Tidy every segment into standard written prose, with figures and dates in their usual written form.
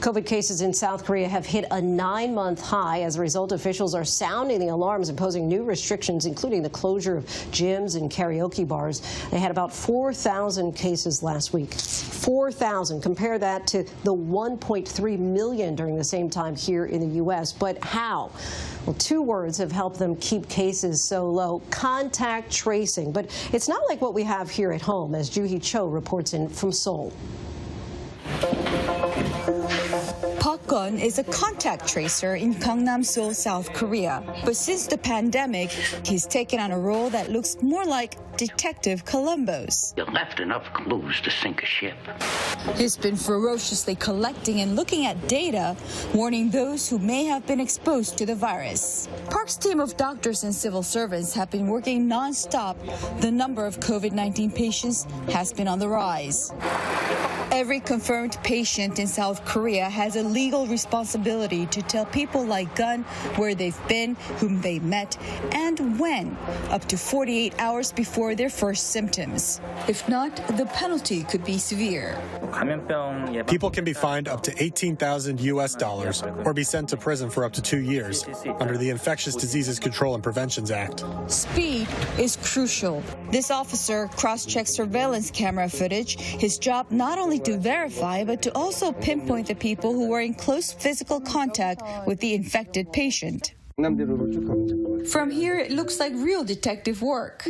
COVID cases in South Korea have hit a 9-month high. As a result, officials are sounding the alarms, imposing new restrictions, including the closure of gyms and karaoke bars. They had about 4,000 cases last week. 4,000. Compare that to the 1.3 million during the same time here in the U.S. But how? Well, two words have helped them keep cases so low: contact tracing. But it's not like what we have here at home, as Joo-hee Cho reports in from Seoul. Gun is a contact tracer in Gangnam, Seoul, South Korea. But since the pandemic, he's taken on a role that looks more like Detective Columbo's. You left enough clues to sink a ship. He's been ferociously collecting and looking at data, warning those who may have been exposed to the virus. Park's team of doctors and civil servants have been working non-stop. The number of COVID-19 patients has been on the rise. Every confirmed patient in South Korea has a legal responsibility to tell people like Gun where they've been, whom they met, and when, up to 48 hours before their first symptoms. If not, the penalty could be severe. People can be fined up to $18,000 US or be sent to prison for up to 2 years under the Infectious Diseases Control and Prevention Act. Speed is crucial. This officer cross-checks surveillance camera footage. His job not only to verify, but to also pinpoint the people who were in close physical contact with the infected patient. From here, it looks like real detective work.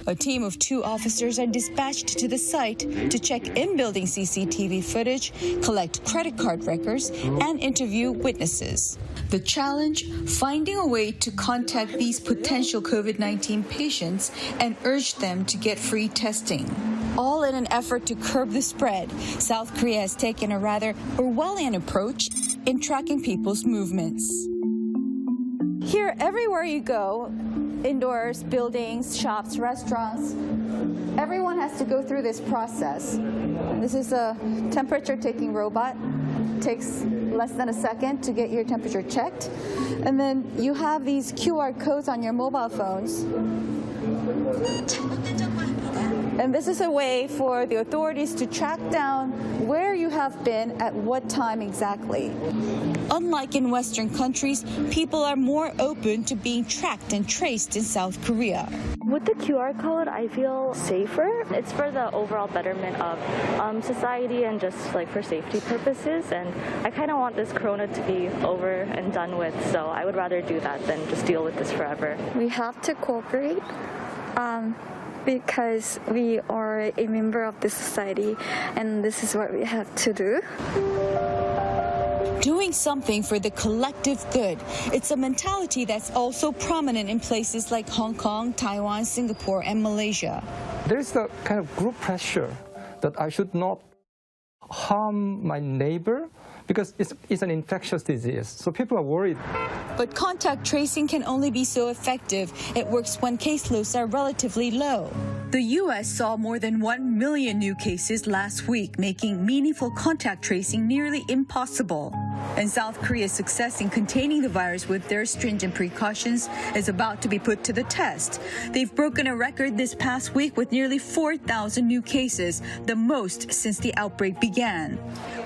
A team of 2 officers are dispatched to the site to check in-building CCTV footage, collect credit card records, and interview witnesses. The challenge, finding a way to contact these potential COVID-19 patients and urge them to get free testing. All in an effort to curb the spread, South Korea has taken a rather Orwellian approach in tracking people's movements. Here, everywhere you go, indoors, buildings, shops, restaurants, everyone has to go through this process. This is a temperature-taking robot. It takes less than a second to get your temperature checked. And then you have these QR codes on your mobile phones. And this is a way for the authorities to track down where you have been at what time exactly. Unlike in Western countries, people are more open to being tracked and traced in South Korea. With the QR code, I feel safer. It's for the overall betterment of society and just like for safety purposes. And I kind of want this corona to be over and done with, so I would rather do that than just deal with this forever. We have to cooperate because we are a member of the society, and this is what we have to do. Doing something for the collective good. It's a mentality that's also prominent in places like Hong Kong, Taiwan, Singapore, and Malaysia. There's a kind of group pressure that I should not harm my neighbor because it's an infectious disease, so people are worried. But contact tracing can only be so effective. It works when caseloads are relatively low. The U.S. saw more than 1 million new cases last week, making meaningful contact tracing nearly impossible. And South Korea's success in containing the virus with their stringent precautions is about to be put to the test. They've broken a record this past week with nearly 4,000 new cases, the most since the outbreak began.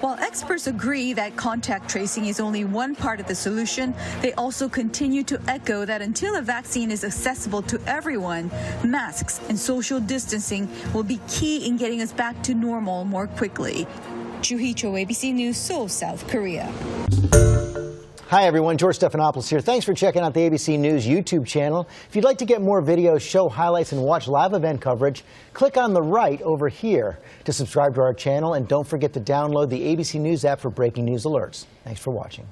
While experts agree that contact tracing is only one part of the solution, they also continue to echo that until a vaccine is accessible to everyone, masks and social distancing will be key in getting us back to normal more quickly. Joo-hee Cho, ABC News, Seoul, South Korea. Hi, everyone. George Stephanopoulos here. Thanks for checking out the ABC News YouTube channel. If you'd like to get more videos, show highlights, and watch live event coverage, click on the right over here to subscribe to our channel. And don't forget to download the ABC News app for breaking news alerts. Thanks for watching.